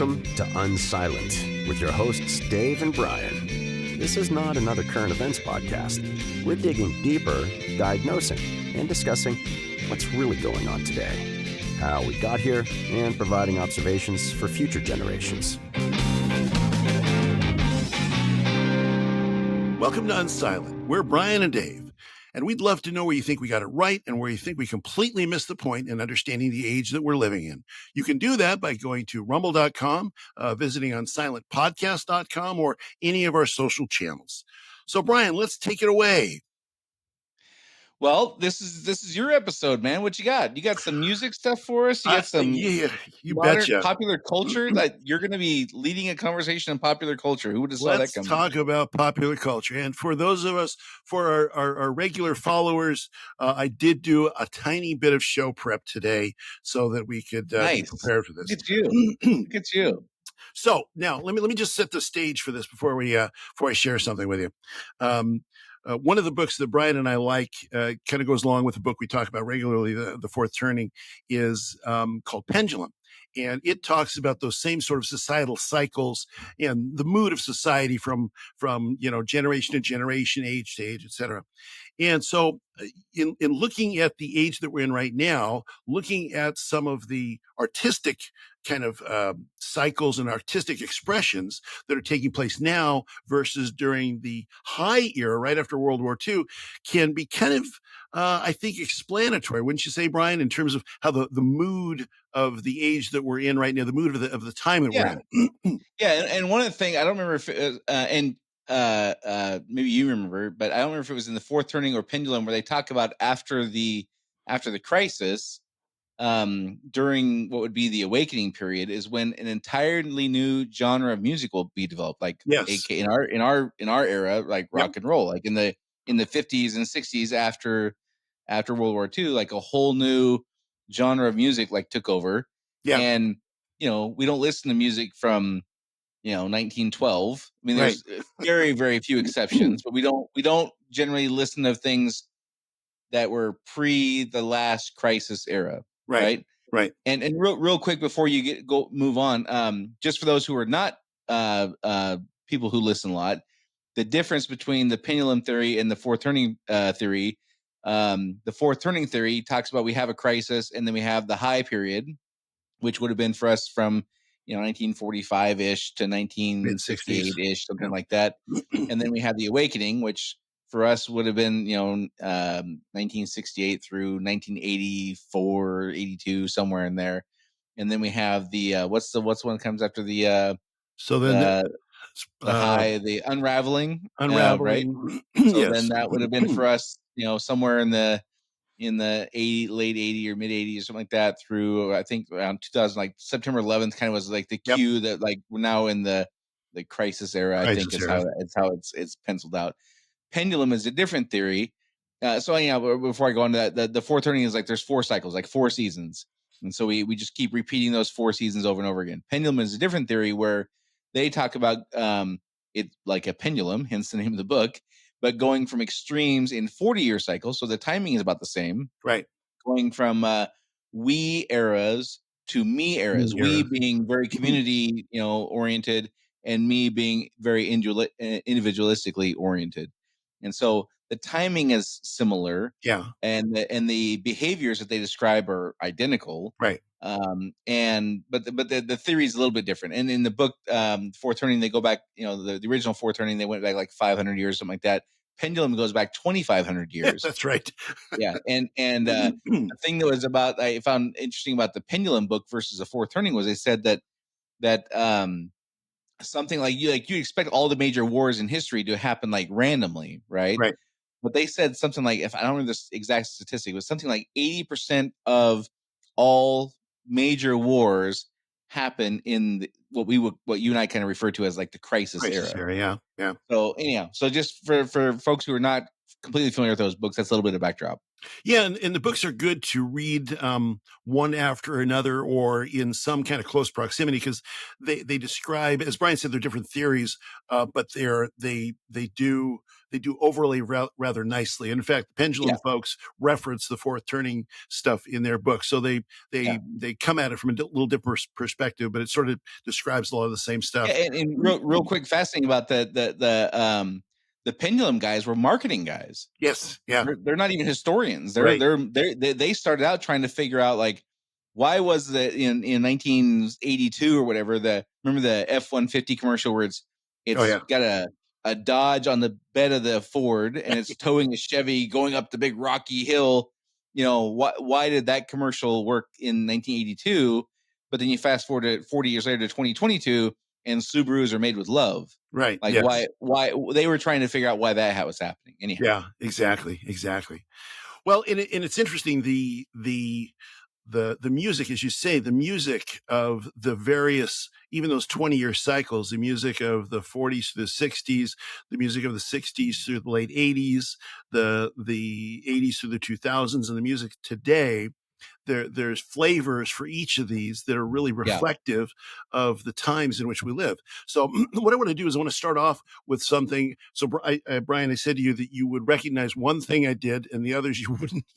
Welcome to Unsilent with your hosts Dave and Brian. This is not another current events podcast. We're digging deeper, diagnosing, and discussing what's really going on today, how we got here, and providing observations for future generations. Welcome to Unsilent. We're Brian and Dave, and we'd love to know where you think we got it right and where you think we completely missed the point in understanding the age that we're living in. You can do that by going to rumble.com, visiting unsilentpodcast.com, or any of our social channels. So, Brian, let's take it away. Well, this is your episode, man. What you got? You got some music stuff for us? You got some you modern betcha. popular culture that you're going to be leading a conversation on popular culture. Who would have saw that Let's coming? talk about popular culture. And for those of us, for our regular followers, I did do a tiny bit of show prep today so that we could be prepared for this. Look at you. Look at you. So now let me just set the stage for this before I share something with you. One of the books that Brian and I like kind of goes along with the book we talk about regularly, the Fourth Turning, is called Pendulum. And it talks about those same sort of societal cycles and the mood of society from generation to generation, age to age, et cetera. And so in looking at the age that we're in right now, looking at some of the artistic kind of cycles and artistic expressions that are taking place now versus during the high era right after World War II can be kind of, I think, explanatory, wouldn't you say, Brian, in terms of how the mood of the age that we're in right now, the mood of the time that we're in. Yeah, and one of the things, I don't remember if it was, maybe you remember, but I don't remember if it was in the Fourth Turning or Pendulum where they talk about after the crisis, during what would be the awakening period, is when an entirely new genre of music will be developed, like Yes. in our era, like rock and roll, like in the 50s and 60s after World War II, like a whole new genre of music like took over. Yeah. And we don't listen to music from 1912. I mean, there's very, very few exceptions, but we don't generally listen to things that were pre the last crisis era. Right. And real quick before you move on, just for those who are not people who listen a lot, the difference between the pendulum theory and the fourth turning theory. The fourth turning theory talks about we have a crisis and then we have the high period, which would have been for us from 1945-ish to 1968-ish, something like that. And then we have the awakening, which for us would have been 1968 through 1984, 82, somewhere in there. And then we have the what's the one that comes after the high, the unraveling, right? So yes. then that would have been for us, somewhere in the late 80 or mid 80s, something like that, through I think around 2000, like September 11th kind of was like the cue that like we're now in the crisis era. I think is how it's penciled out. Pendulum is a different theory. So anyhow, before I go into that, the fourth turning is like there's 4 cycles, like 4 seasons. And so we just keep repeating those 4 seasons over and over again. Pendulum is a different theory where they talk about it like a pendulum, hence the name of the book, but going from extremes in 40-year cycles. So the timing is about the same. Right. Going from we eras to me eras. We being very community, oriented, and me being very individualistically oriented. And so the timing is similar. Yeah. And the behaviors that they describe are identical. Right. But the theory is a little bit different. And in the book, Fourth Turning, they go back, the original Fourth Turning, they went back like 500 years, something like that. Pendulum goes back 2,500 years. That's right. Yeah. And the thing that was I found interesting about the Pendulum book versus the Fourth Turning was they said that something like you expect all the major wars in history to happen like randomly, right? Right. But they said something like, if I don't remember this exact statistic, it was something like 80% of all major wars happen in what you and I kind of refer to as like the crisis era. Yeah. So anyhow, so just for folks who are not completely familiar with those books, that's a little bit of backdrop. Yeah, and the books are good to read one after another or in some kind of close proximity because they describe, as Brian said, they're different theories, but they do overlay rather nicely. And in fact, the Yeah, Pendulum folks reference the fourth turning stuff in their book, so they yeah. they they come at it from a little different perspective, but it sort of describes a lot of the same Yeah, stuff. and real quick, fascinating about the Pendulum guys were marketing guys. Yes, yeah, They're not even historians. right. They started out trying to figure out like why was the in 1982 or whatever remember the F-150 commercial where Oh it's yeah, got a Dodge on the bed of the Ford and it's towing a Chevy going up the big rocky hill. Why did that commercial work in 1982? But then you fast forward to 40 years later to 2022 and Subarus are made with love. right. Like Yes, why they were trying to figure out why that was happening. Anyhow. yeah, exactly. Well, and it's interesting the music, as you say, the music of the various, even those 20-year cycles, the music of the 40s to the 60s, the music of the 60s through the late 80s, the 80s through the 2000s, and the music today. There's flavors for each of these that are really Yeah. reflective of the times in which we live. So what I want to do is I want to start off with something. So Brian, I said to you that you would recognize one thing I did and the others you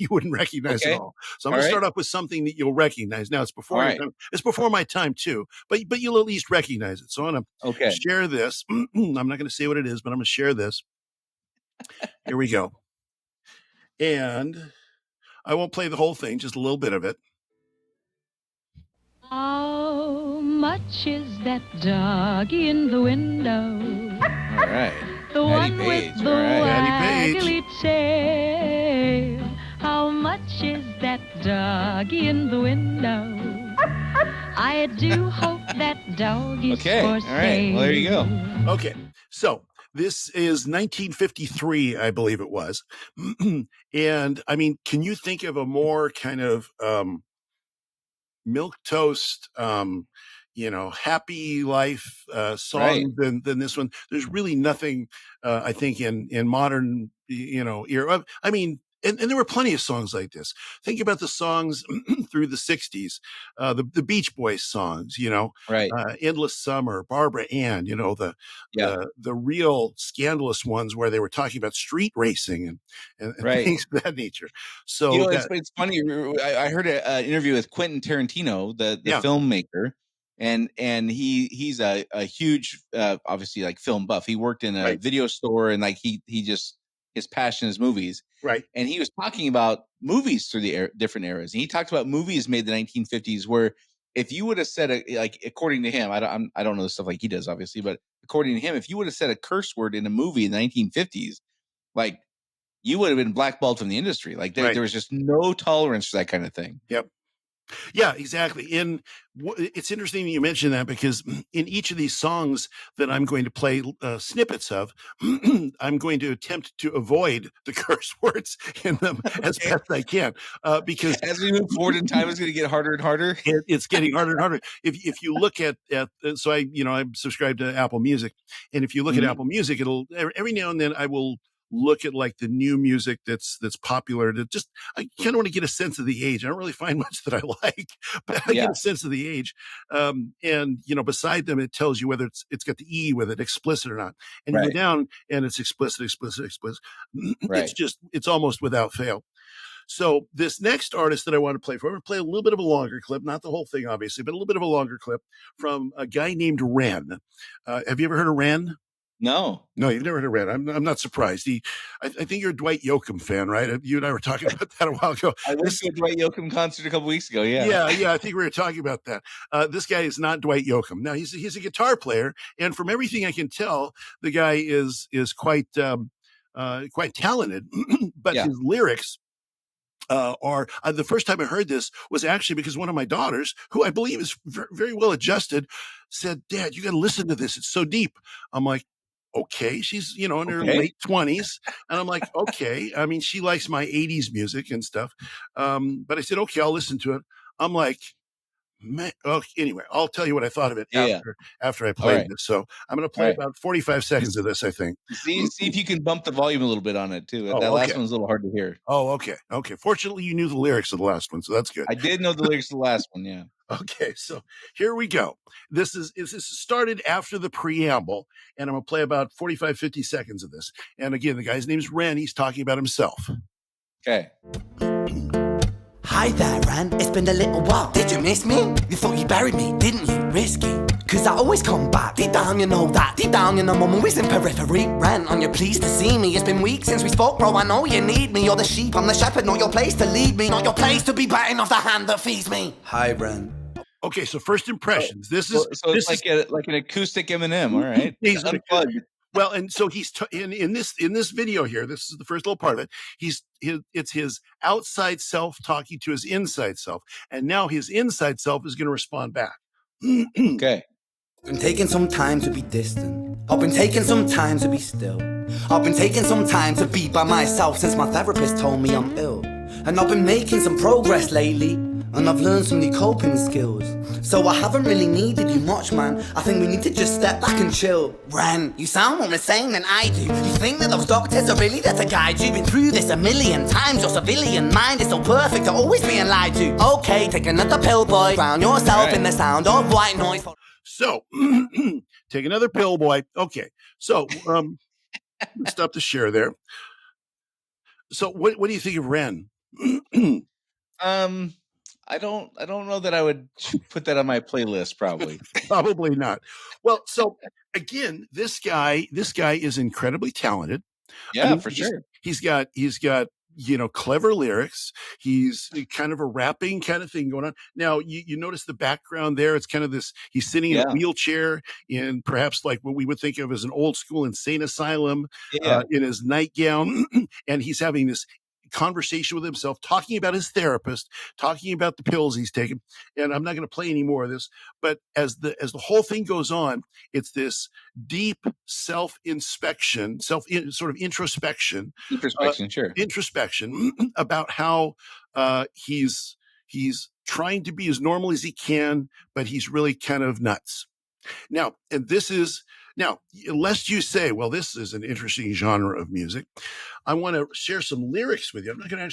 wouldn't recognize at Okay. all. So I'm All going to right. start off with something that you'll recognize. Now it's All before your right. time. It's before my time too, but you'll at least recognize it. So I'm going to Okay. share this. I'm not going to say what it is, but I'm going to share this. Here we go. And I won't play the whole thing, just a little bit of it. How much is that dog in the window? All right. The Patty one Page. with the All right. Patty Page. waggly tail. How much is that dog in the window? I do hope that dog is Okay. for All sale. right. Well, there you go. Okay, so this is 1953, I believe it was. And I mean, can you think of a more kind of milk toast, happy life Right. song than this one? There's really nothing, I think, in modern, era. I mean, and there were plenty of songs like this. Think about the songs through the 60s, the Beach Boys songs, Right. Endless Summer, Barbara Ann, Yeah. the real scandalous ones where they were talking about street racing and Right. things of that nature. So It's funny. I heard an interview with Quentin Tarantino, the yeah, filmmaker, and he's a huge, obviously like film buff. He worked in a right, video store and like he just his passion is movies. right, And he was talking about movies through the different eras. And he talked about movies made in the 1950s where if you would have said like according to him, I don't know the stuff like he does obviously, but according to him, if you would have said a curse word in a movie in the 1950s, like you would have been blackballed from the industry. Like right. there was just no tolerance for that kind of thing. Yep. Yeah, exactly. It's interesting that you mention that because in each of these songs that I'm going to play snippets of, I'm going to attempt to avoid the curse words in them as Okay. best I can, because As we move forward in time, it's going to get harder and harder. it's getting harder and harder. If you look at so I'm subscribed to Apple Music, and if you look at Mhm. Apple Music, it'll every now and then I will look at like the new music that's popular to just I kind of want to get a sense of the age. I don't really find much that I like, but I get Yeah. a sense of the age. And beside them it tells you whether it's got the E with it, explicit or not. And you go Right. down and it's explicit. Right. It's almost without fail. So this next artist that I want to play for, I'm going to play a little bit of a longer clip, not the whole thing, obviously, but a little bit of a longer clip from a guy named Ren. Have you ever heard of Ren? No. No, you've never heard of Ren. I'm not surprised. I think you're a Dwight Yoakam fan, right? You and I were talking about that a while ago. I went to a Dwight Yoakam concert a couple weeks ago. Yeah, I think we were talking about that. This guy is not Dwight Yoakam. Now he's a guitar player, and from everything I can tell, the guy is quite talented. But Yeah. his lyrics or the first time I heard this was actually because one of my daughters, who I believe is very well adjusted, said, "Dad, you got to listen to this. It's so deep." I'm like, "Okay." She's in her Okay. late 20s, and I'm like, "Okay." I mean, she likes my 80s music and stuff, but I said, "Okay, I'll listen to it." I'm like, Anyway, I'll tell you what I thought of it Yeah. after I All played right. this. So I'm going to All play right. about 45 seconds of this, I think. See if you can bump the volume a little bit on it too. That Oh, last okay. one's a little hard to hear. Oh, okay. Okay. Fortunately, you knew the lyrics of the last one, so that's good. I did know the lyrics to the last one. Yeah. Okay, so here we go. This started after the preamble, and I'm going to play about 45, 50 seconds of this. And again, the guy's name's Ren. He's talking about himself. Okay. Hi there, Ren. It's been a little while. Did you miss me? You thought you buried me, didn't you? Risky. Cause I always come back. Deep down, you know that. Deep down, you know I'm always in periphery. Ren, are you pleased to see me? It's been weeks since we spoke, bro. I know you need me. You're the sheep, I'm the shepherd. Not your place to lead me. Not your place to be biting off the hand that feeds me. Hi, Ren. Okay, so first impressions. This It's like an acoustic Eminem. All right. He's Unplugged. Well, and so he's in this video here. This is the first little part of it. It's his outside self talking to his inside self, and now his inside self is going to respond back. Okay. Been taking some time to be distant. I've been taking some time to be still. I've been taking some time to be by myself since my therapist told me I'm ill. And I've been making some progress lately, and I've learned some new coping skills. So I haven't really needed you much, man. I think we need to just step back and chill. Ren, you sound more insane than I do. You think that those doctors are really there to guide you? Been through this a million times. Your civilian mind is so perfect to always being lied to. Okay, take another pill, boy. Drown yourself in the sound of white noise. So, take another pill, boy. Okay, so let's stop the share there. So, what do you think of Ren? I don't know that I would put that on my playlist. Probably. Probably not. Well, so again, this guy is incredibly talented. Yeah, for sure. He's got clever lyrics. He's kind of a rapping kind of thing going on. Now, you notice the background there. It's kind of this, he's sitting in a wheelchair in perhaps like what we would think of as an old school insane asylum, in his nightgown. And he's having this conversation with himself, talking about his therapist, talking about the pills he's taken. And I'm not going to play any more of this, but as the whole thing goes on, it's this deep self-inspection, sort of introspection, sure, introspection about how he's trying to be as normal as he can, but he's really kind of nuts. Now, lest you say, well, this is an interesting genre of music, I want to share some lyrics with you. I'm not going to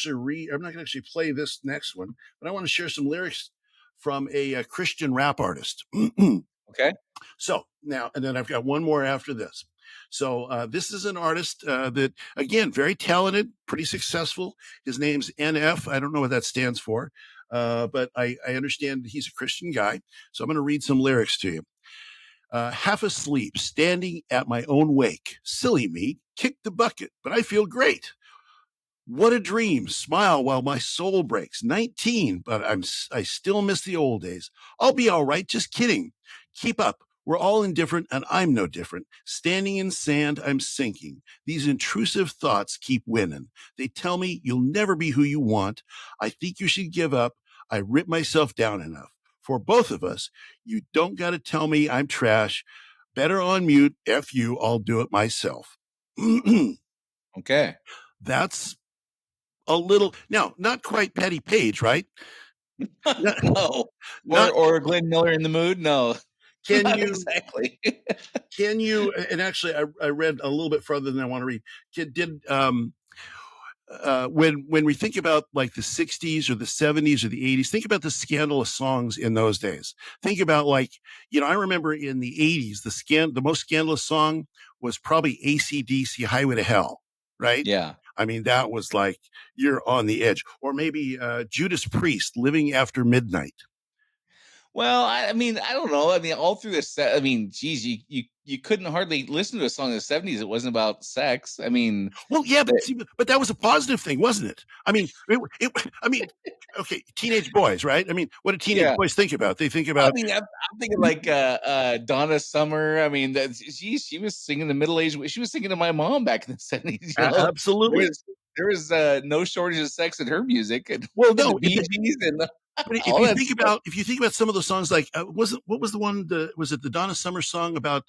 actually play this next one, but I want to share some lyrics from a Christian rap artist. Okay. So now, and then I've got one more after this. So this is an artist that, again, very talented, pretty successful. His name's NF. I don't know what that stands for, but I understand he's a Christian guy. So I'm going to read some lyrics to you. Half asleep, standing at my own wake. Silly me, kick the bucket, but I feel great. What a dream, smile while my soul breaks. 19, but I still miss the old days. I'll be all right, just kidding. Keep up, we're all indifferent and I'm no different. Standing in sand, I'm sinking. These intrusive thoughts keep winning. They tell me you'll never be who you want. I think you should give up. I rip myself down enough. For both of us, you don't got to tell me I'm trash. Better on mute. F you, I'll do it myself. Okay. That's a little, now, not quite Petty Page, right? No. Or Glenn Miller in the Mood? No. Can not you exactly? Can you, and actually I read a little bit further than I want to read. When we think about like the 60s or the 70s or the 80s, think about the scandalous songs in those days. Think about I remember in the 80s, the most scandalous song was probably AC/DC Highway to Hell, right? Yeah. I mean, that was like, you're on the edge. Or maybe Judas Priest, Living After Midnight. Well, I mean, I don't know. I mean, all through this, I mean, geez, you couldn't hardly listen to a song in the 70s. It wasn't about sex. I mean, well, yeah, but that was a positive thing, wasn't it? I mean, okay, teenage boys, right? I mean, what do teenage boys think about? They think about. I mean, I'm thinking like Donna Summer. I mean, she was singing the middle age. She was singing to my mom back in the 70s. Absolutely, there was no shortage of sex in her music. And well, no, the Bee Gees and. But if you think about some of those songs, like what was the one? Was it the Donna Summer song about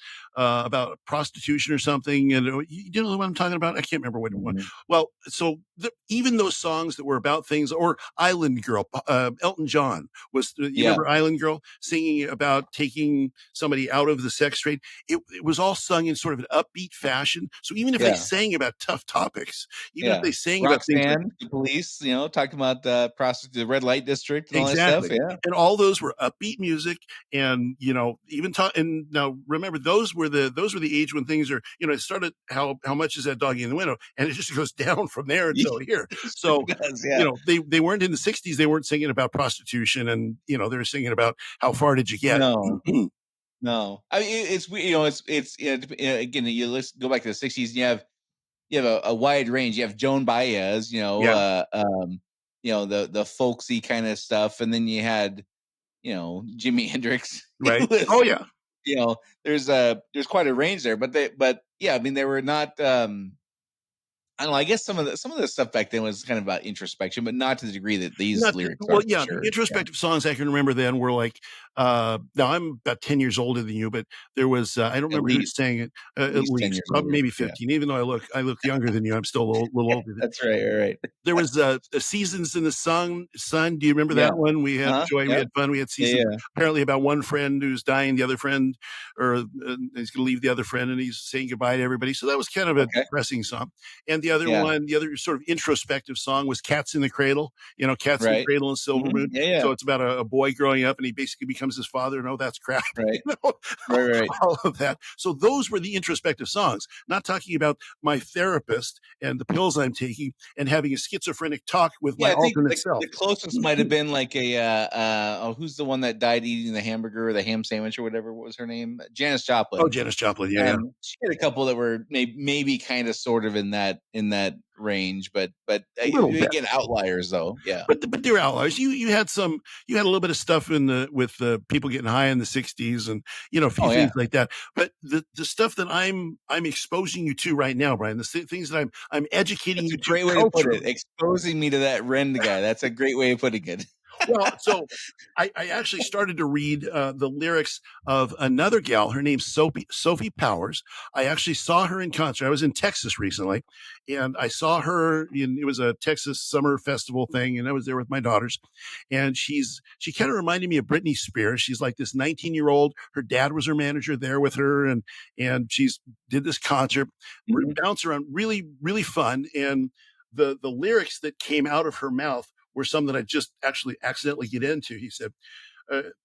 prostitution or something? And you know what I'm talking about? I can't remember what it was. Well, so even those songs that were about things, or Island Girl, Elton John you remember Island Girl singing about taking somebody out of the sex trade? It was all sung in sort of an upbeat fashion. So even if they sang about tough topics, even if they sang about things like Roxanne, the Police, talking about the red light district and all that exactly, stuff. Yeah. and all those were upbeat music, and even and now remember those were the age when things are it started how much is that doggy in the window, and it just goes down from there until here. It sure So does, yeah. they weren't in the 60s, they weren't singing about prostitution, and they were singing about how far did you get. No, I mean it's again, go back to the 60s. And you have a wide range. You have Joan Baez, the folksy kind of stuff, and then you had Jimi Hendrix. Right. Oh yeah. There's quite a range there, but yeah, I mean they were not. I don't know. I guess some of the stuff back then was kind of about introspection, but not to the degree that these lyrics are. Yeah, sure. the introspective songs I can remember then were like, now I'm about 10 years older than you, but there was, I don't remember who sang it, at least 10 least, years older. maybe 15, even though I look younger than you, I'm still a little older than you. That's right. Right. There was Seasons in the Sun. Do you remember that one? We had joy, we had fun, we had seasons. Apparently about one friend who's dying, the other friend, or he's going to leave the other friend, and he's saying goodbye to everybody. So that was kind of a depressing song. And the other one, the other sort of introspective song was Cats in the Cradle. Cats in the Cradle and Silver Moon. So it's about a boy growing up, and he basically becomes his father. No, that's crap. Right. Right. All of that. So those were the introspective songs. Not talking about my therapist and the pills I'm taking and having a schizophrenic talk with my alternate self. The closest might have been like who's the one that died eating the hamburger or the ham sandwich or whatever? What was her name? Janis Joplin. Oh, Janis Joplin. Yeah. She had a couple that were maybe kind of sort of in that range, but again, outliers though. Yeah. But they're outliers. You had a little bit of stuff with the people getting high in the 60s and a few things like that. But the stuff that I'm exposing you to right now, Brian, the things that I'm educating you to. Great way to put it. Exposing me to that Rend guy. That's a great way of putting it. Well, so I actually started to read the lyrics of another gal. Her name's Sophie Powers. I actually saw her in concert. I was in Texas recently, and I saw her it was a Texas summer festival thing, and I was there with my daughters. And she kind of reminded me of Britney Spears. She's like this 19-year-old. Her dad was her manager there with her, and she's did this concert, bounce around, really, really fun. And the lyrics that came out of her mouth were some that I just actually accidentally get into. He said,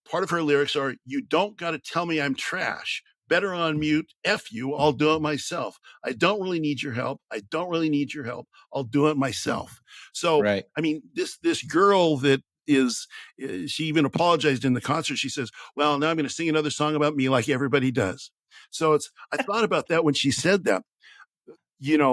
part of her lyrics are, "You don't got to tell me I'm trash. Better on mute. F you. I'll do it myself. I don't really need your help. I don't really need your help. I'll do it myself." So, I mean, this girl that she even apologized in the concert. She says, "Well, now I'm going to sing another song about me like everybody does." So I thought about that when she said that.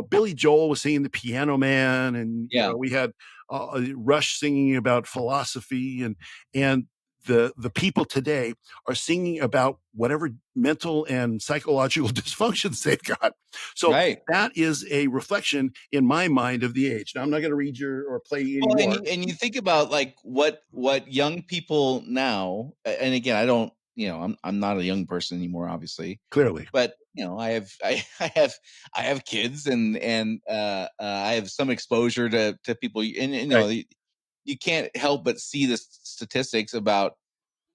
Billy Joel was singing The Piano Man, and we had Rush singing about philosophy, and the people today are singing about whatever mental and psychological dysfunctions they've got. So that is a reflection in my mind of the age. Now, I'm not going to read or play anymore. And you think about like what young people now, and again, I don't, I'm not a young person anymore, obviously. Clearly. But I have kids and I have some exposure to people, and you can't help but see the statistics about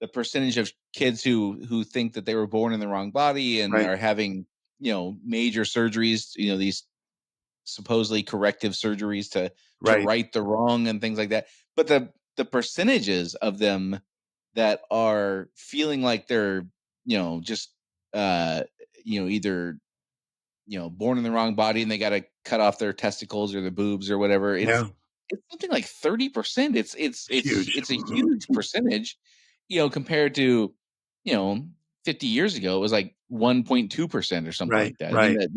the percentage of kids who think that they were born in the wrong body and are having major surgeries, these supposedly corrective surgeries to right the wrong and things like that. But the percentages of them that are feeling like they're just either born in the wrong body and they got to cut off their testicles or their boobs or whatever. It's something like 30%. It's huge. It's a huge percentage, compared to 50 years ago it was like 1.2% or something like that. Right. I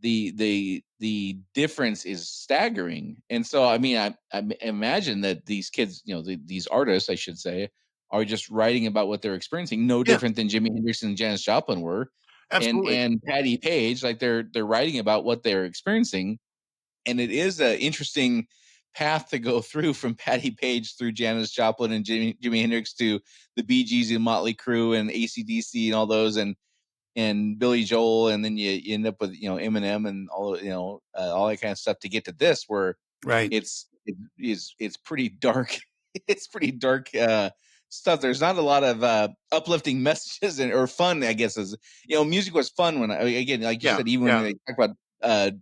mean, the difference is staggering. And so I mean I imagine that these kids, these artists, I should say, are just writing about what they're experiencing, no different than Jimi Hendrix and Janis Joplin were. Absolutely. And Patty Page, like they're writing about what they're experiencing. And it is an interesting path to go through from Patty Page through Janis Joplin and Jimi Hendrix to the Bee Gees and Motley Crue and AC/DC and all those. And and Billy Joel, and then you end up with Eminem and all all that kind of stuff to get to this, where Right. it's pretty dark. It's pretty dark stuff. There's not a lot of uplifting messages or fun. I guess as music was fun when again, like you Yeah. said, even when they talk about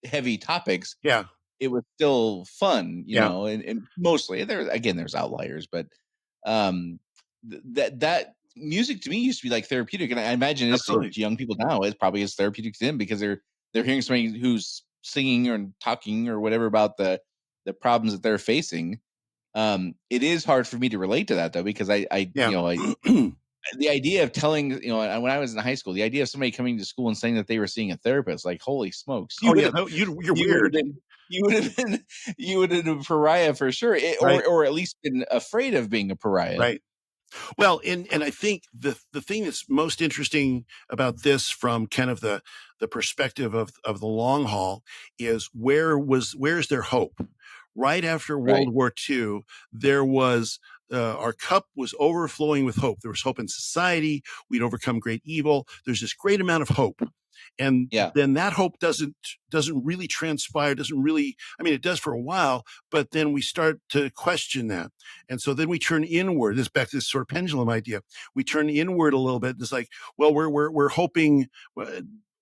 heavy topics, Yeah. it was still fun, Yeah. and mostly there's outliers, but um, that music to me used to be like therapeutic, and I imagine it's to Absolutely. young people now. It probably is therapeutic to them because they're hearing somebody who's singing or talking or whatever about the problems that they're facing. It is hard for me to relate to that though, because I Yeah. the idea of telling, when I was in high school, the idea of somebody coming to school and saying that they were seeing a therapist, like, holy smokes, Oh yeah. No, you're you would have weird. been, you would have been, you would have been a pariah for sure, Right. or at least been afraid of being a pariah. Right. Well, and I think the thing that's most interesting about this from kind of the perspective of the long haul is where's their hope? Right after Right. World War II, there was our cup was overflowing with hope. There was hope in society. We'd overcome great evil. There's this great amount of hope. And Yeah. then that hope doesn't really transpire, doesn't really, I mean, it does for a while, but then we start to question that. And so then we turn inward. This back to this sort of pendulum idea. We turn inward a little bit. It's like, well, we're hoping,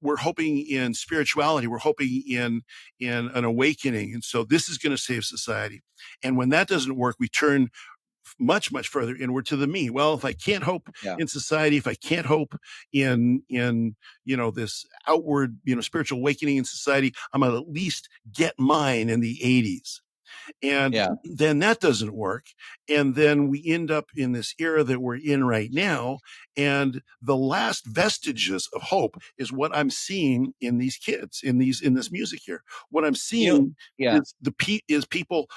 we're hoping in spirituality. We're hoping in an awakening. And so this is going to save society. And when that doesn't work, we turn much further inward to the me. Well, if I can't hope in society, if I can't hope in this outward spiritual awakening in society, I'm gonna at least get mine in the 80s. And then that doesn't work. And then we end up in this era that we're in right now. And the last vestiges of hope is what I'm seeing in these kids, in this music here. What I'm seeing is people,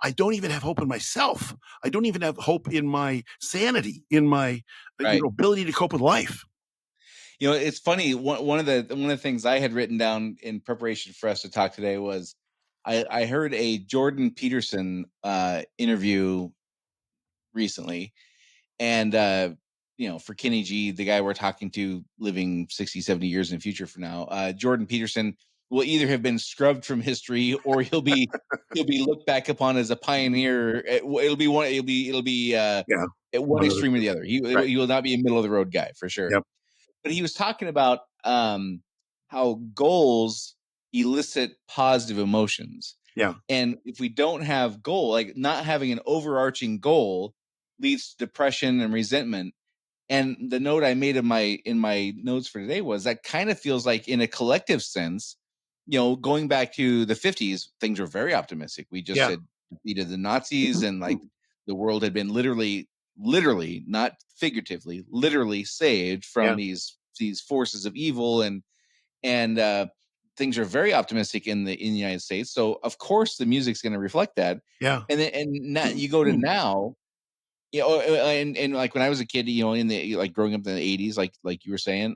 I don't even have hope in myself. I don't even have hope in my sanity, in my ability to cope with life. It's funny. One of the things I had written down in preparation for us to talk today was I heard a Jordan Peterson interview recently, and for Kenny G, the guy we're talking to, living 60, 70 years in the future from now, Jordan Peterson will either have been scrubbed from history, or he'll be looked back upon as a pioneer. It'll be at one extreme or the other. He will not be a middle of the road guy for sure. Yep. But he was talking about how goals elicit positive emotions. Yeah. And if we don't have goal, like not having an overarching goal, leads to depression and resentment. And the note I made in my notes for today was that kind of feels like, in a collective sense, going back to the 50s, things were very optimistic. We just had defeated the Nazis, and like the world had been literally, not figuratively, literally saved from these forces of evil, and things are very optimistic in the United States. So of course the music's going to reflect that. Yeah. And now you go to now, and like when I was a kid, in the like growing up in the 80s, like you were saying,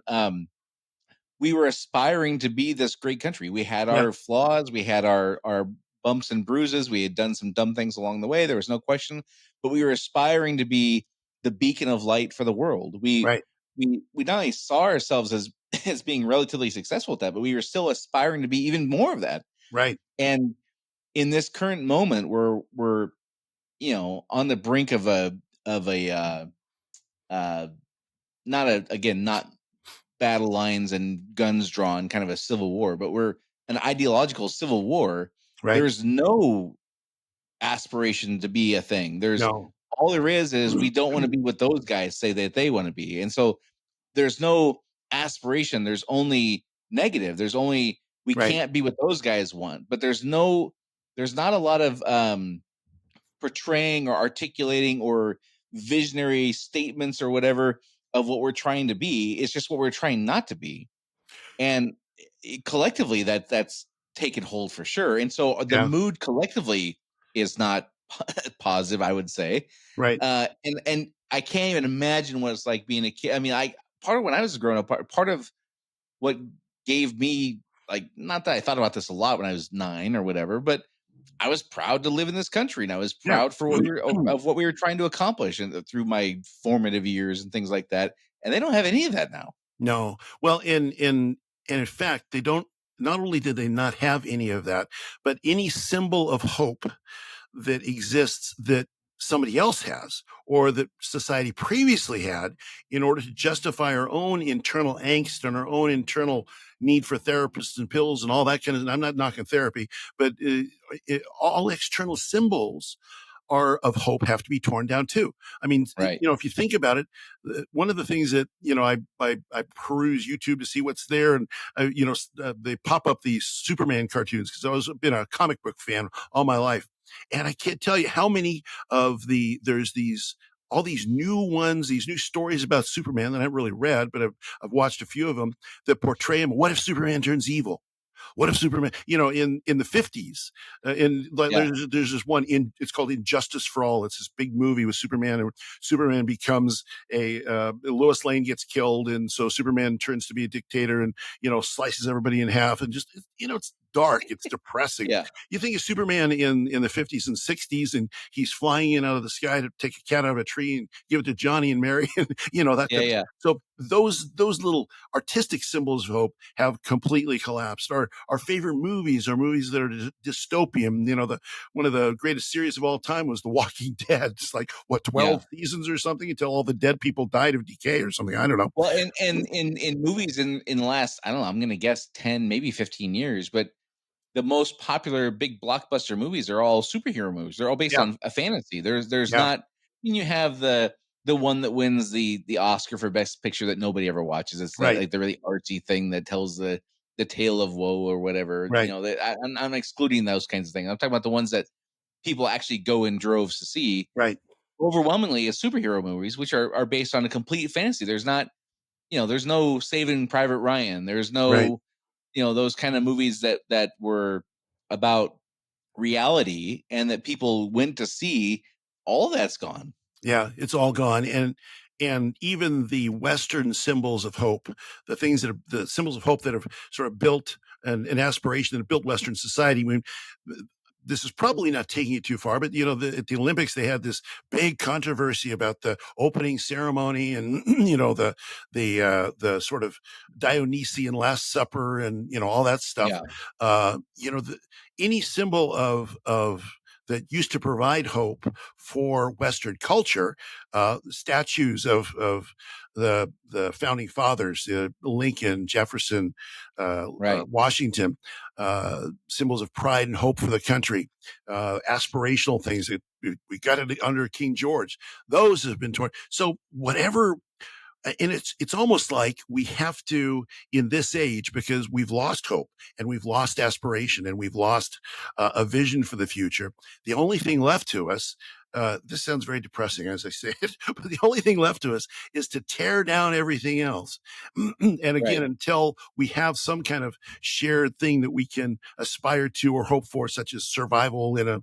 we were aspiring to be this great country. We had our flaws, we had our bumps and bruises, we had done some dumb things along the way. There was no question, but we were aspiring to be the beacon of light for the world. We not only saw ourselves as being relatively successful at that, but we were still aspiring to be even more of that. Right. And in this current moment, we're on the brink of a not battle lines and guns drawn kind of a civil war, but we're an ideological civil war. Right. There's no aspiration to be a thing. All there is we don't want to be what those guys say that they want to be. And so there's no aspiration. There's only negative. There's only, we can't be what those guys want, but there's not a lot of portraying or articulating or visionary statements or whatever of what we're trying to be. It's just what we're trying not to be. And collectively that's taken hold for sure. And so the mood collectively is not positive, I would say. Right. And I can't even imagine what it's like being a kid. I mean, part of when I was growing up, part of what gave me, like, not that I thought about this a lot when I was 9 or whatever, but I was proud to live in this country, and I was proud for what we were trying to accomplish, and through my formative years and things like that. And they don't have any of that now. No. Well, and in fact, they don't. Not only did they not have any of that, but any symbol of hope that exists that somebody else has or that society previously had in order to justify our own internal angst and our own internal need for therapists and pills and all that kind of. I'm not knocking therapy, but all external symbols are of hope have to be torn down too. I mean, Right. if you think about it, one of the things that, I peruse YouTube to see what's there, and they pop up these Superman cartoons because been a comic book fan all my life, and I can't tell you how many there's these all these new ones, these new stories about Superman that I haven't really read, but I've watched a few of them that portray him. What if Superman turns evil? What if Superman, in the 50s, Yeah. there's this one it's called Injustice for All. It's this big movie with Superman, and Superman becomes Lois Lane gets killed, and so Superman turns to be a dictator and, slices everybody in half, and just, it's dark, it's depressing. Yeah. You think of Superman in the 50s and 60s, and he's flying in out of the sky to take a cat out of a tree and give it to Johnny and Mary, and, that Yeah. type of. Yeah. So those little artistic symbols of hope have completely collapsed. Our favorite movies are movies that are dystopian. One of the greatest series of all time was The Walking Dead. It's like, what, 12 seasons or something until all the dead people died of decay or something. I don't know. Well, and in movies in the last, I don't know, I'm going to guess 10, maybe 15 years, but the most popular big blockbuster movies are all superhero movies. They're all based Yeah. on a fantasy. There's Yeah. not. I mean, you have the one that wins the Oscar for Best Picture that nobody ever watches. It's that, Right. like, the really artsy thing that tells the tale of woe or whatever. Right. I'm excluding those kinds of things. I'm talking about the ones that people actually go in droves to see. Right. Overwhelmingly, is superhero movies, which are based on a complete fantasy. There's not, there's no Saving Private Ryan. There's Right. no, those kind of movies that were about reality and that people went to see. All that's gone. Yeah, it's all gone. And even the Western symbols of hope, the symbols of hope that have sort of built an aspiration that have built Western society. I mean, this is probably not taking it too far, but at the Olympics they had this big controversy about the opening ceremony and the sort of Dionysian Last Supper and all that stuff. Yeah. Any symbol of that used to provide hope for Western culture, statues of the founding fathers, Lincoln, Jefferson, Right. Washington, symbols of pride and hope for the country, aspirational things that we got it under King George. Those have been torn. So whatever. And it's almost like we have to, in this age, because we've lost hope and we've lost aspiration and we've lost a vision for the future. The only thing left to us, this sounds very depressing as I say it, but the only thing left to us is to tear down everything else. And again, Right. until we have some kind of shared thing that we can aspire to or hope for, such as survival in a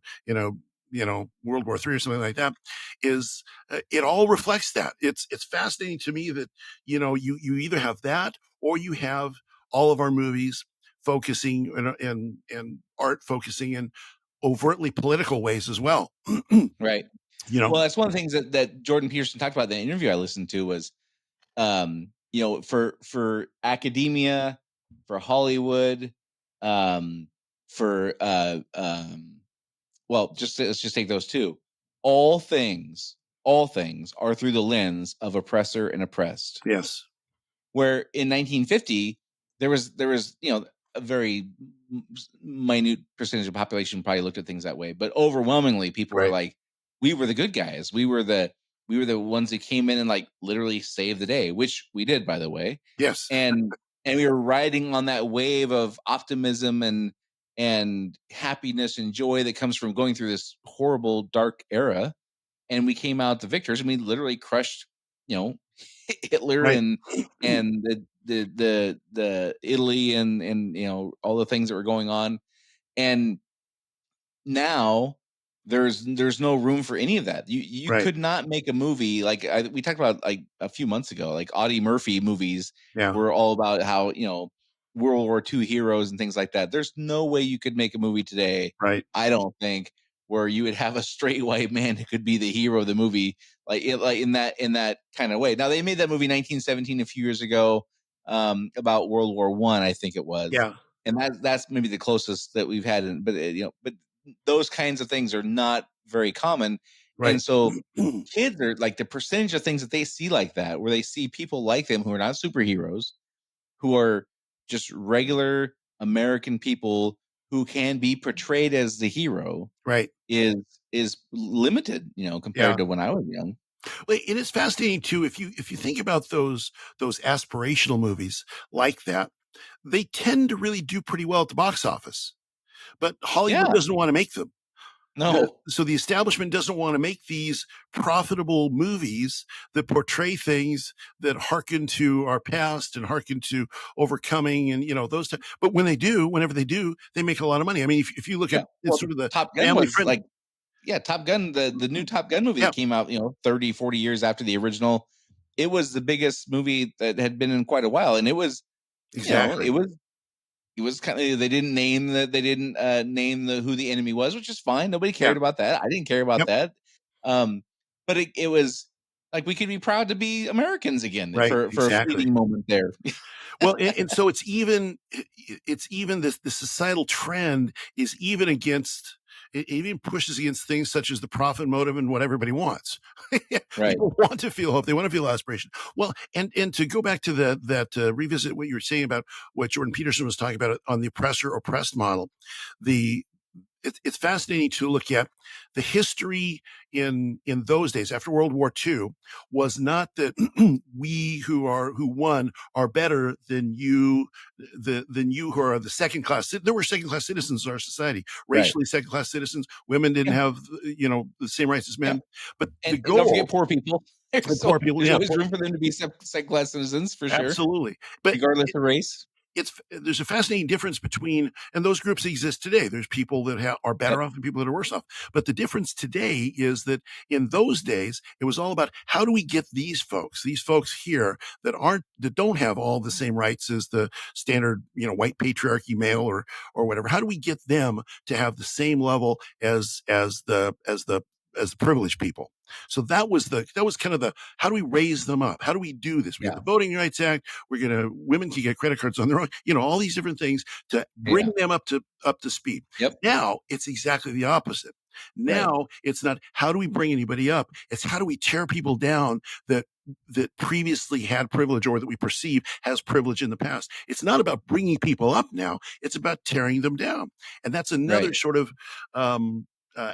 World War III or something like that, is it all reflects that. It's fascinating to me that you either have that or you have all of our movies focusing and art focusing in overtly political ways as well. Right. Well, that's one of the things that Jordan Peterson talked about in the interview I listened to was, for academia, for Hollywood, for well, let's just take those two. All things are through the lens of oppressor and oppressed. Yes. Where in 1950 there was a very minute percentage of population probably looked at things that way, but overwhelmingly people were Right. like, we were the good guys. We were the ones that came in and like literally saved the day, which we did, by the way. Yes. And we were riding on that wave of optimism and happiness and joy that comes from going through this horrible dark era. And we came out the victors, and we literally crushed, Hitler Right. and the Italy and all the things that were going on. And now there's no room for any of that. You Right. could not make a movie like we talked about like a few months ago, like Audie Murphy movies Yeah. were all about how, World War II heroes and things like that. There's no way you could make a movie today, Right. I don't think, where you would have a straight white man who could be the hero of the movie, like in that kind of way. Now they made that movie 1917 a few years ago. about World War I, I think it was, Yeah. and that's maybe the closest that we've had. But those kinds of things are not very common, and Right. so kids are like the percentage of things that they see like that, where they see people like them who are not superheroes, who are just regular American people who can be portrayed as the hero Right. is limited, compared Yeah. to when I was young. Well, it is fascinating too. If you think about those aspirational movies like that, they tend to really do pretty well at the box office. But Hollywood Yeah. doesn't want to make them. No. So the establishment doesn't want to make these profitable movies that portray things that hearken to our past and hearken to overcoming and those. But whenever they do, they make a lot of money. I mean, if you look Yeah. at it's Well, sort of the Top Gun family was friendly. like, yeah, Top Gun, the new Top Gun movie Yeah, that came out, 30, 40 years after the original. It was the biggest movie that had been in quite a while. And it was, exactly. it was kind of, they didn't name the who the enemy was, which is fine. Nobody Yeah. cared about that. I didn't care about Yep. that. But it was like we could be proud to be Americans again Right. for a Exactly. fleeting moment there. Well, and so it's even the societal trend is even against it even pushes against things such as the profit motive and what everybody wants. Right. People want to feel hope. They want to feel aspiration. Well, and to go back to revisit what you were saying about what Jordan Peterson was talking about on the oppressor oppressed model, the it's fascinating to look at the history in those days after World War II was not that we who won are better than you who are the second class. There were second class citizens in our society, Right. racially second class citizens. Women didn't Yeah. have the same rights as Yeah. men. But the And don't forget goal, poor people. poor people, There's yeah, always room for them to be second class citizens for sure, absolutely. But regardless of race. there's a fascinating difference between, and those groups exist today. There's people that are better Yep. off and people that are worse off. But the difference today is that in those days, it was all about how do we get these folks here that don't have all the same rights as the standard, white patriarchy male or whatever. How do we get them to have the same level as the privileged people? So that was kind of how do we raise them up? How do we do this? We have Yeah. the Voting Rights Act. Women can get credit cards on their own, all these different things to bring Yeah. them up to speed. Yep. Now it's exactly the opposite. Right. Now it's not how do we bring anybody up? It's how do we tear people down that previously had privilege or that we perceive has privilege in the past. It's not about bringing people up now. It's about tearing them down. And that's another Right. sort of,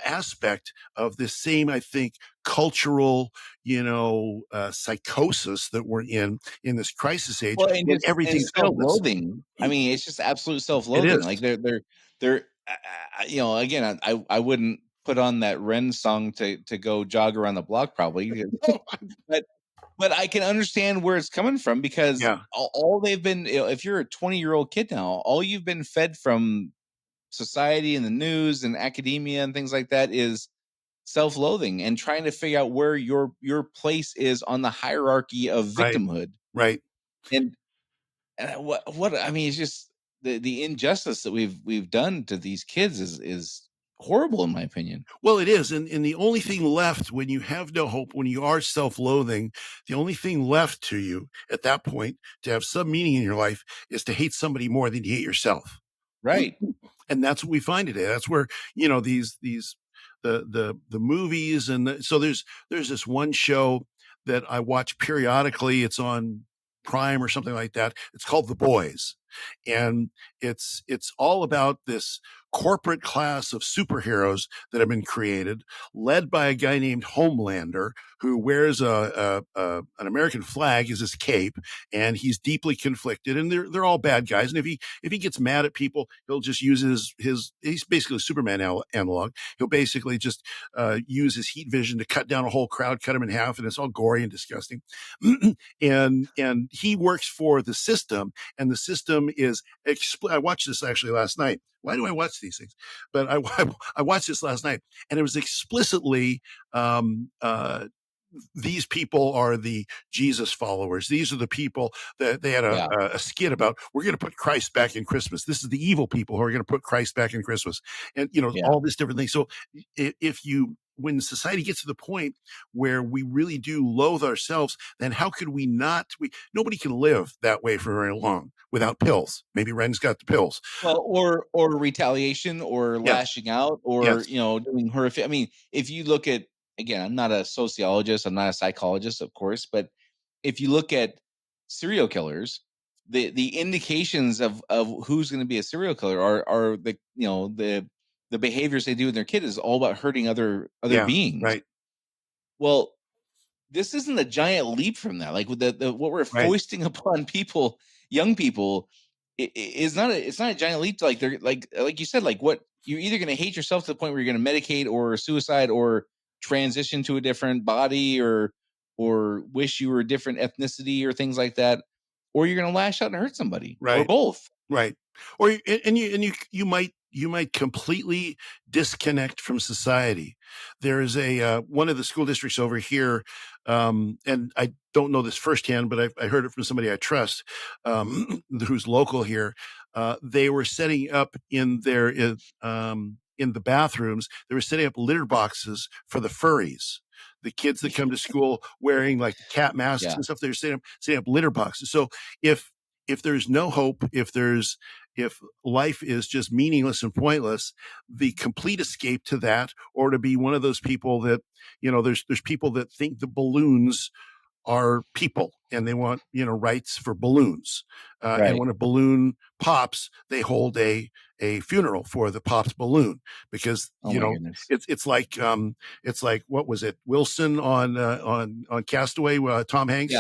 aspect of this same, I think, cultural, psychosis that we're in this crisis age Well, and when just everything's filled. self-loathing. I mean, it's just absolute It self-loathing. is. Like they're again, I wouldn't put on that Ren song to go jog around the block probably, but I can understand where it's coming from because Yeah. all they've been, if you're a 20-year-old kid now, all you've been fed from society and the news and academia and things like that is self-loathing and trying to figure out where your place is on the hierarchy of Right. victimhood. Right. And what I mean is just the injustice that we've done to these kids is horrible in my opinion. Well, it is. And the only thing left when you have no hope, when you are self-loathing, the only thing left to you at that point to have some meaning in your life is to hate somebody more than you hate yourself. Right. And that's what we find today. That's where, these the movies so there's this one show that I watch periodically. It's on Prime or something like that. It's called The Boys. And it's all about this corporate class of superheroes that have been created, led by a guy named Homelander, who wears an American flag as his cape, and he's deeply conflicted. And they're all bad guys. And if he gets mad at people, he'll just use his he's basically a Superman analog. He'll basically just use his heat vision to cut down a whole crowd, cut them in half, and it's all gory and disgusting. and he works for the system, and the system is I watched this actually last night. Why do I watch these things? But I watched this last night, and it was explicitly these people are the Jesus followers. These are the people that they had a skit about. We're going to put Christ back in Christmas. This is the evil people who are going to put Christ back in Christmas, and all this different things. So if you when society gets to the point where we really do loathe ourselves, then how could we not? Nobody can live that way for very long without pills. Maybe Ren's got the pills. Well, or retaliation, or Yes. lashing out, or Yes. doing horrific. I mean, if you look at, again, I'm not a sociologist, I'm not a psychologist, of course, but if you look at serial killers, the indications of who's going to be a serial killer are the behaviors they do with their kid is all about hurting other Yeah. beings. Right. Well, this isn't a giant leap from that. Like with the what we're Right. foisting upon people, young people, it's not a giant leap. Like they're like you said, like what you're either going to hate yourself to the point where you're going to medicate or suicide or transition to a different body or wish you were a different ethnicity or things like that, or you're going to lash out and hurt somebody, or Right. both. Right. Or you might completely disconnect from society. There is a one of the school districts over here, and I don't know this firsthand, but I heard it from somebody I trust, who's local here. They were setting up in the bathrooms. They were setting up litter boxes for the furries. The kids that come to school wearing like cat masks and stuff, they're setting up litter boxes. So if there's no hope, if life is just meaningless and pointless, the complete escape to that, or to be one of those people that, there's people that think the balloons are people and they want, rights for balloons. Right. And when a balloon pops, they hold a funeral for the popped balloon because, it's like, what was it? Wilson on Castaway, Tom Hanks,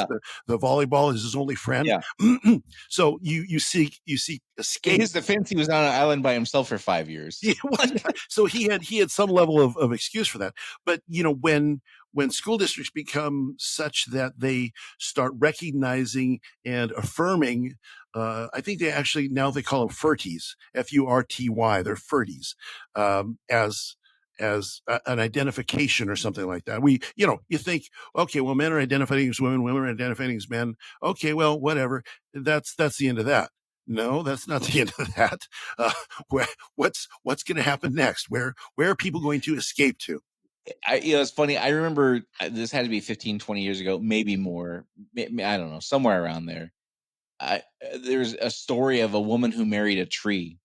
the volleyball is his only friend. Yeah. So you seek escape. In his defense, he was on an island by himself for 5 years. Yeah, so he had some level of excuse for that. But when school districts become such that they start recognizing and affirming, I think now they call them FURTIs, FURTY. They're FURTIs, as an identification or something like that. You think, okay, well, men are identifying as women are identifying as men. Okay, well, whatever. That's the end of that. No, that's not the end of that. What's going to happen next? Where are people going to escape to? It's funny. I remember this had to be 15, 20 years ago, maybe more. I don't know, somewhere around there. There's a story of a woman who married a tree,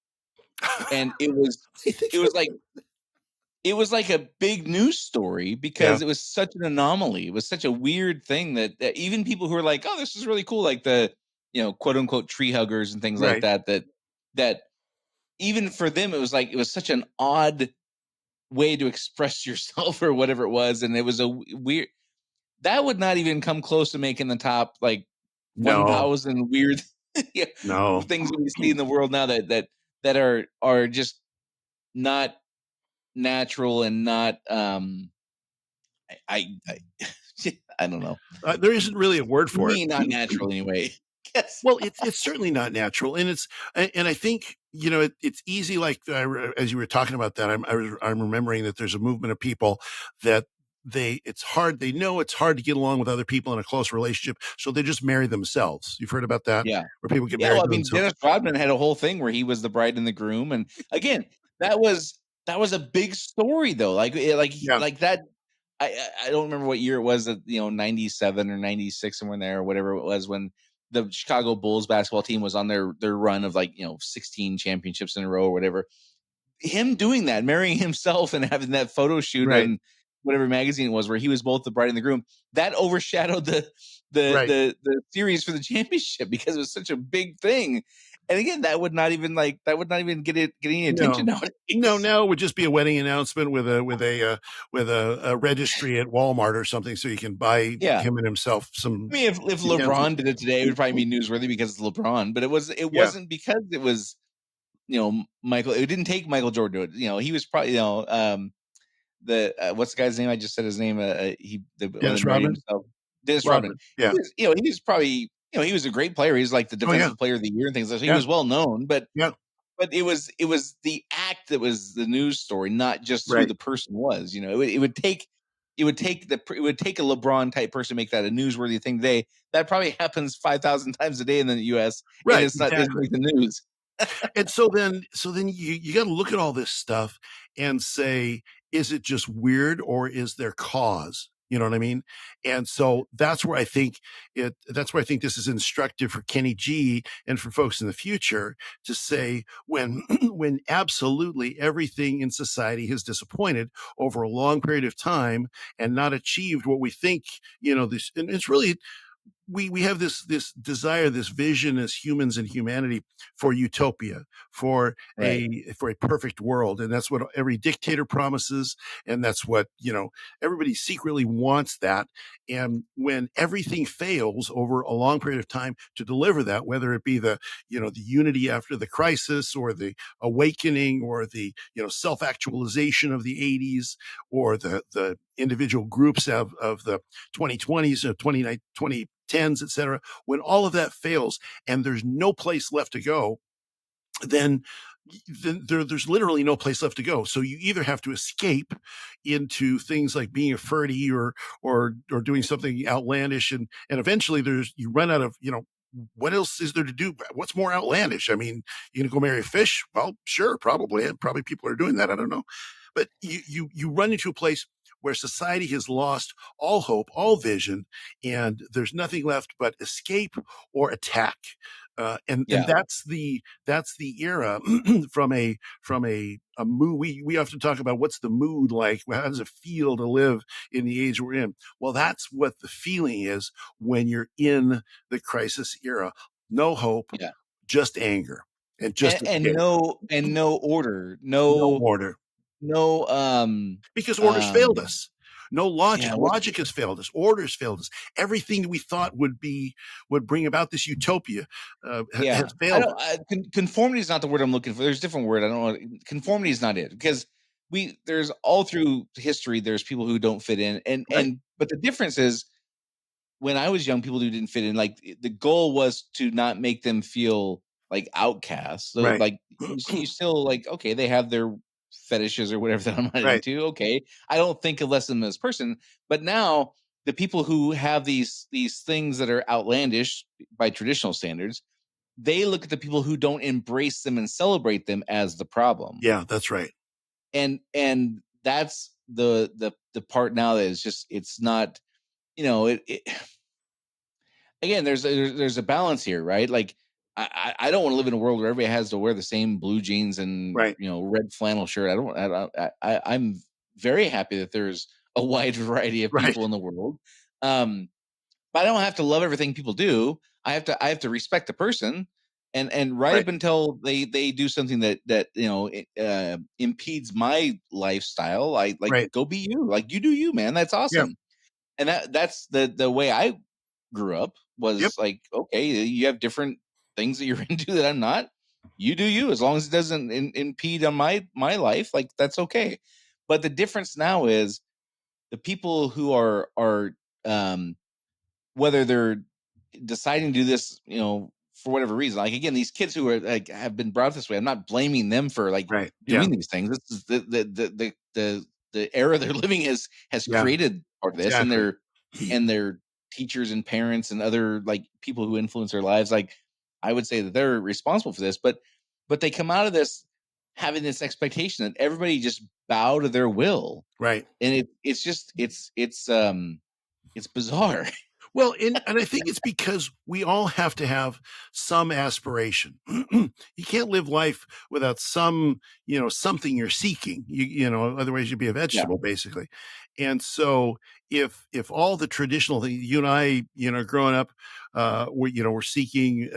and it was like a big news story because it was such an anomaly. It was such a weird thing that even people who were like, "Oh, this is really cool," like the quote unquote tree huggers and things like that. That even for them, it was such an odd way to express yourself or whatever it was, and it was a weird. That would not even come close to making the top 1,000 weird things that we see in the world now that are just not natural and not I don't know. There isn't really a word for it. Not natural anyway. Yes. Well, it's certainly not natural, and I think it's easy. Like as you were talking about that, I'm remembering that there's a movement of people that it's hard. They know it's hard to get along with other people in a close relationship, so they just marry themselves. You've heard about that, yeah? Where people get married. Well, I mean, Dennis Rodman had a whole thing where he was the bride and the groom, and again, that was a big story though. Like that. I don't remember what year it was, that 97 or 96, somewhere in there, or whatever it was, when the Chicago Bulls basketball team was on their run of 16 championships in a row or whatever. Him doing that, marrying himself and having that photo shoot in whatever magazine it was where he was both the bride and the groom, that overshadowed the series for the championship because it was such a big thing. And again, that would not even get any attention nowadays. No, it would just be a wedding announcement with a registry at Walmart or something, so you can buy him and himself some. I mean, if LeBron did it today, it would probably be newsworthy because it's LeBron. But it wasn't because it was Michael. It didn't take Michael Jordan to it. He was probably what's the guy's name? I just said his name. Dennis Rodman. Dennis Rodman. Yeah, he was probably. He was a great player. He was like the defensive player of the year and things like that. He was well known, but it was the act that was the news story, not just who the person was. It would take a LeBron type person to make that a newsworthy thing today. That probably happens 5,000 times a day in the U.S. and it's not exactly the news. And so then you got to look at all this stuff and say, is it just weird, or is there cause? You know what I mean? And so that's where I think this is instructive for Kenny G and for folks in the future to say when, when absolutely everything in society has disappointed over a long period of time and not achieved what we think, this, and it's really, we have this desire, this vision as humans and humanity for utopia, for Right. a perfect world, and that's what every dictator promises, and that's what everybody secretly wants that. And when everything fails over a long period of time to deliver that, whether it be the unity after the crisis, or the awakening, or the self-actualization of the 80s, or the individual groups of the 2020s, 2010s, etc. When all of that fails and there's no place left to go, then there's literally no place left to go. So you either have to escape into things like being a Ferdy, or doing something outlandish, and eventually you run out of, what else is there to do? What's more outlandish? I mean, you gonna go marry a fish? Well, sure, probably. And probably people are doing that. I don't know. But you run into a place where society has lost all hope, all vision, and there's nothing left but escape or attack. And Yeah. that's the era from a mood. We often talk about what's the mood like. How does it feel to live in the age we're in? Well, that's what the feeling is when you're in the crisis era. No hope, Yeah. just anger, and just And escape. no order, No no order. no Because orders failed us. No logic. yeah, Logic has failed us. Orders failed us. Everything that we thought would bring about this utopia yeah. has failed us. Conformity is not the word I'm looking for. There's a different word. I don't know. Conformity is not it, because there's all through history, there's people who don't fit in, Right. but the difference is, when I was young, people who didn't fit in, like, the goal was to not make them feel like outcasts. So, Right. like, you still, like, okay, they have their fetishes or whatever that I'm not Right. into. Okay, I don't think of less of them as person. But now the people who have these things that are outlandish by traditional standards, they look at the people who don't embrace them and celebrate them as the problem. Yeah, that's right. And that's the part now that is just, it's not, it again, there's a balance here, right? Like, I don't want to live in a world where everybody has to wear the same blue jeans and, Right. red flannel shirt. I'm very happy that there's a wide variety of Right. people in the world. But I don't have to love everything people do. I have to respect the person, and right Right. up until they do something that impedes my lifestyle. I like, Right. go be you, like, you do you, man. That's Yeah. awesome. And that's the way I grew up, Yep. was like, okay, you have different things that you're into that I'm not. You do you, as long as it doesn't impede on my life, like, that's okay. But the difference now is the people who are um whether they're deciding to do this, for whatever reason. Like, again, these kids who are, like, have been brought up this way, I'm not blaming them for, like, Right. Yeah. doing these things. This is the era they're living has Yeah. created part of this, and Exactly. their teachers and parents and other, like, people who influence their lives. Like, I would say that they're responsible for this, but they come out of this having this expectation that everybody just bow to their will, Right. and it's just it's bizarre. Well, and I think it's because we all have to have some aspiration. You can't live life without some, something you're seeking. Otherwise you'd be a Yeah, vegetable, basically. And so if all the traditional things, you and I, growing up, we're seeking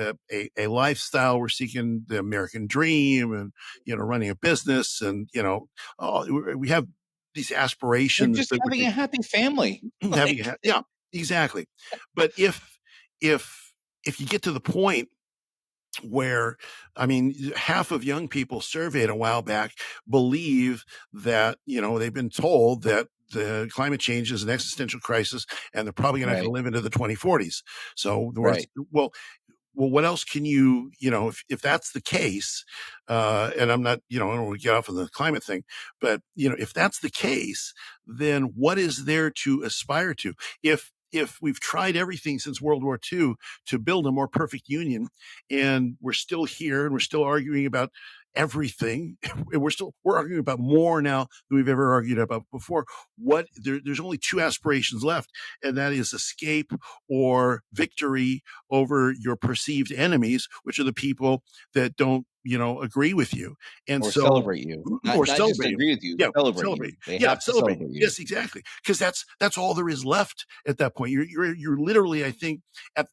a lifestyle, we're seeking the American dream, and running a business, and we have these or aspirations just that having a happy family. having Like, yeah, exactly. But if you get to the point where, I mean, half of young people surveyed a while back believe that, they've been told that the climate change is an existential crisis, and they're probably not going to right, live into the 2040s. So the words, right. well, what else can if that's the case, and I'm not, I don't want to get off of the climate thing, but, if that's the case, then what is there to aspire to? If we've tried everything since World War II to build a more perfect union, and we're still here and we're still arguing about everything. And we're arguing about more now than we've ever argued about before. There's only two aspirations left, and that is escape or victory over your perceived enemies, which are the people that don't, agree with you. And Or so, celebrate you. or Not just celebrate you. agree with you, Yeah, celebrate you. celebrate. They Yeah, have to celebrate. celebrate you. Yes, exactly. Because that's all there is left at that point. You're literally, I think,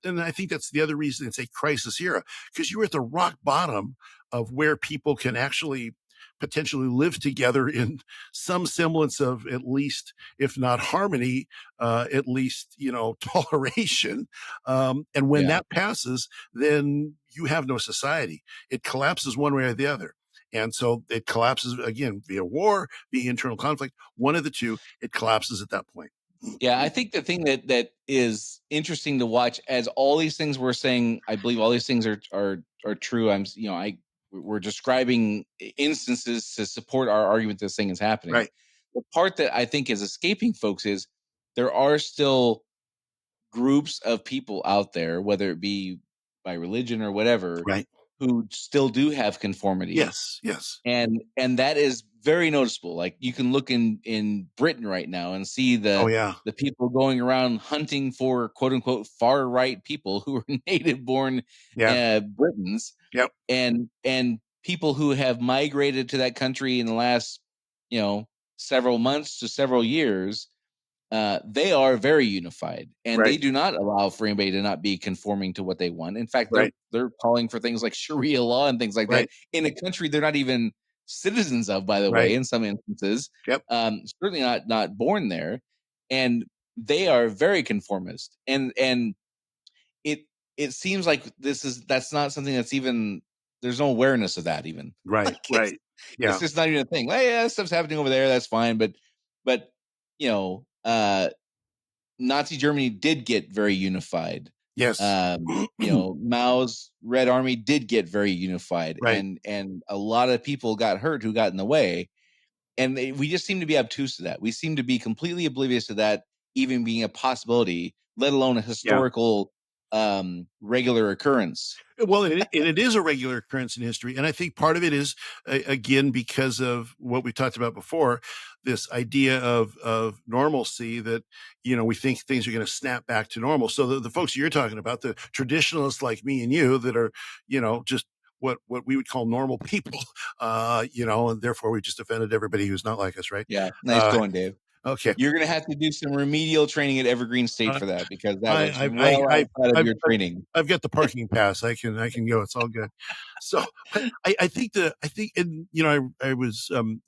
and I think that's the other reason it's a crisis era, because you're at the rock bottom of where people can actually potentially live together in some semblance of, at least, if not harmony, at least, toleration. And when Yeah. that passes, then you have no society. It collapses one way or the other. And so it collapses again via war, via internal conflict. One of the two, it collapses at that point. Yeah, I think the thing that is interesting to watch, as all these things we're saying, I believe all these things are true. We're describing instances to support our argument this thing is happening. Right, The part that I think is escaping folks is there are still groups of people out there, whether it be by religion or whatever, right. who still do have conformity, Yes, yes. and that is very noticeable. Like you can look in Britain right now and see Oh, yeah. the people going around hunting for quote unquote far right people who are native born Yeah. Britons, Yep. and people who have migrated to that country in the last several months to several years. They are very unified, and Right, they do not allow for anybody to not be conforming to what they want. In fact, right, they're calling for things like Sharia law and things like that right, in a country they're not even citizens of, by the way, right. in some instances. Yep. Certainly not born there, and they are very conformist. And it it seems like that's not something that's even there's no awareness of that even. Right, Like right. it's Yeah. just not even a thing. Like, yeah, stuff's happening over there. That's fine, but Nazi Germany did get very unified. Yes. Mao's Red Army did get very unified, Right. and a lot of people got hurt who got in the way, and we just seem to be obtuse to that. We seem to be completely oblivious to that even being a possibility, let alone a Yeah. historical regular occurrence. Well, it is a regular occurrence in history. And I think part of it is, again, because of what we talked about before, this idea of normalcy that, we think things are going to snap back to normal. So the folks you're talking about, the traditionalists like me and you that are, just what we would call normal people, and therefore we just offended everybody who's not like us, right? Yeah, nice Uh, going, Dave. okay. You're going to have to do some remedial training at Evergreen State Uh, for that, because that I, was I, well I, outside of I've, your I've, training. I've got the parking pass. I can go. It's all good. So, but I think and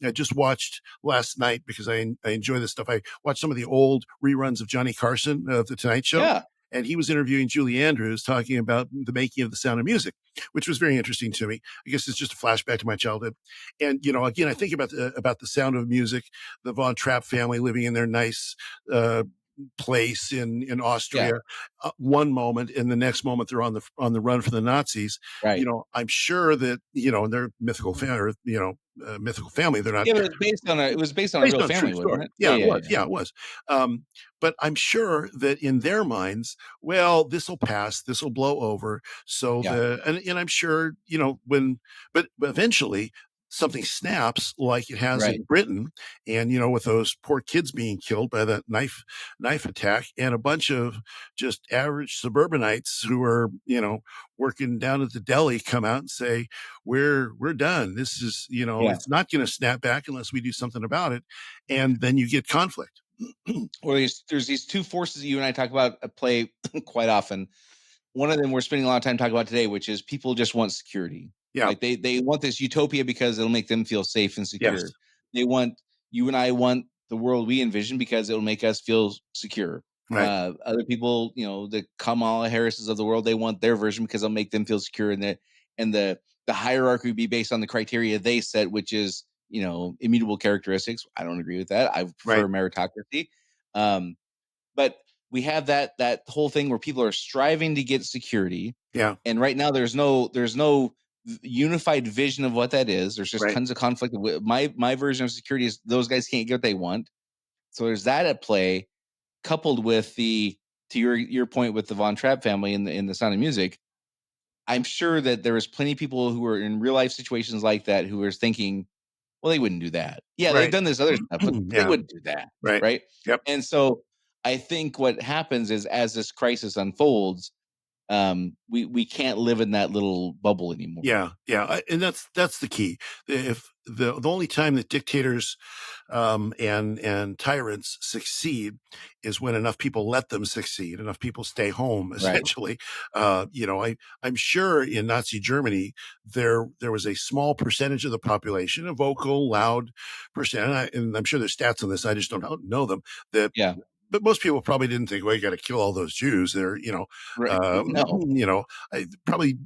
I just watched last night because I enjoy this stuff. I watched some of the old reruns of Johnny Carson of the Tonight Show. Yeah. And he was interviewing Julie Andrews talking about the making of The Sound of Music, which was very interesting to me. I guess it's just a flashback to my childhood. And, again, I think about the Sound of Music, the Von Trapp family living in their nice, place in Yeah. Austria, one moment, and the next moment they're on the run from the Nazis. Right. I'm sure that they're mythical family, or mythical family. They're not Yeah, but it was based on a based real on a true family, wasn't story. it? Yeah, it was. Yeah, it was. But I'm sure that in their minds, well, this will pass, this will blow over. So Yeah. and I'm sure but eventually something snaps like it has Right. in Britain, and with those poor kids being killed by that knife attack, and a bunch of just average suburbanites who are working down at the deli come out and say, we're done. This is Yeah. it's not going to snap back unless we do something about it, and then you get conflict. Or there's these two forces that you and I talk about at play quite often. One of them we're spending a lot of time talking about today, which is people just want security. Yeah. Like they want this utopia because it'll make them feel safe and secure. Yes. They want you and I want the world we envision because it'll make us feel secure. Right. Other people, the Kamala Harrises of the world, they want their version because it'll make them feel secure, and the hierarchy would be based on the criteria they set, which is immutable characteristics. I don't agree with that. I prefer meritocracy. But we have that whole thing where people are striving to get security. Yeah. And right now there's no unified vision of what that is. There's just tons of conflict. My version of security is those guys can't get what they want. So there's that at play, coupled with to your point with the Von Trapp family in the Sound of Music. I'm sure that there was plenty of people who were in real life situations like that who were thinking, well, they wouldn't do that. Yeah, they've Right. done this other stuff, but they Yeah. wouldn't do that. Right. Right. Yep. And so I think what happens is as this crisis unfolds, we can't live in that little bubble anymore. Yeah. And that's the key. If the only time that dictators and tyrants succeed is when enough people let them succeed, enough people stay home, Right. essentially. I'm sure in Nazi Germany, there was a small percentage of the population, a vocal, loud percent, and I'm sure there's stats on this, I just don't know them, that Yeah. but most people probably didn't think, well, you got to kill all those Jews. They're, Right. No. Probably,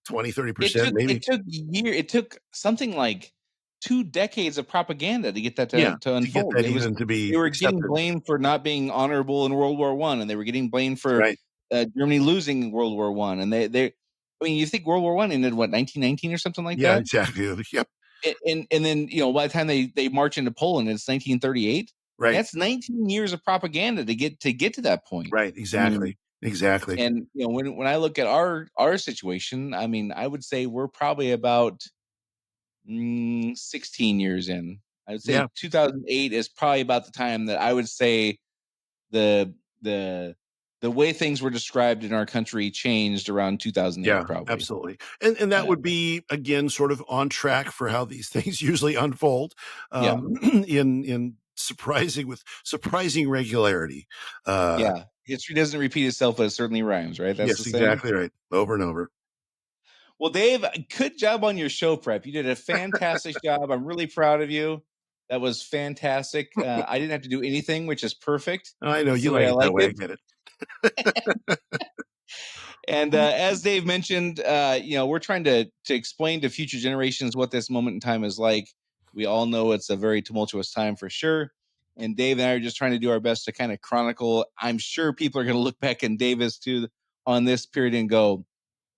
20, 30%, maybe. It took something like 2 decades of propaganda to get that Yeah. to To get unfold. that even to be They were getting accepted. blamed for not being honorable in World War I, and they were getting blamed for Right. Germany losing World War I. And I mean, you think World War I ended, what, 1919 or something like Yeah, that? exactly. Yep. And then, by the time they march into Poland, it's 1938. Right. That's 19 years of propaganda to get to that point. Right. Exactly. Exactly. And when I look at our situation, I mean, I would say we're probably about 16 years in. I would say Yeah. 2008 is probably about the time that I would say the the way things were described in our country changed around 2008, Yeah, probably. absolutely. And that would be, again, sort of on track for how these things usually unfold, Yeah. in surprising regularity. Yeah. History doesn't repeat itself, but it certainly rhymes, right? That's Yes, the saying. exactly right. Over and over. Well, Dave, good job on your show prep. You did a fantastic job. I'm really proud of you. That was fantastic. I didn't have to do anything, which is perfect. I know That's you the way like I it that like way. I it. get it. And as Dave mentioned, we're trying to explain to future generations what this moment in time is like. We all know it's a very tumultuous time for sure. And Dave and I are just trying to do our best to kind of chronicle. I'm sure people are going to look back in Davis too on this period and go,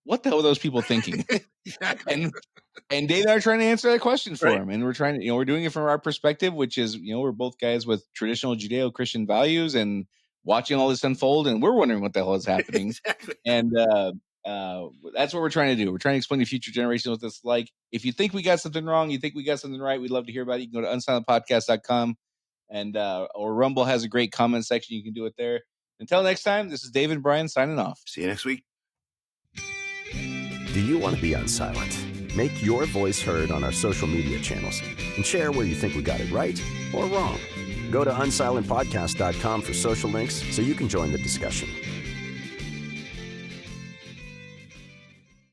what the hell are those people thinking? Exactly. And Dave and I are trying to answer that question for Right. him. And we're trying to, we're doing it from our perspective, which is, we're both guys with traditional Judeo-Christian values and watching all this unfold. And we're wondering what the hell is happening. Exactly. And that's what we're trying to do. We're trying to explain to future generations what this is like. If you think we got something wrong, you think we got something right, we'd love to hear about it. You can go to unsilentpodcast.com and or Rumble has a great comment section. You can do it there. Until next time, this is Dave and Brian signing off. See you next week. Do you want to be on Silent? Make your voice heard on our social media channels and share where you think we got it right or wrong. Go to unsilentpodcast.com for social links so you can join the discussion.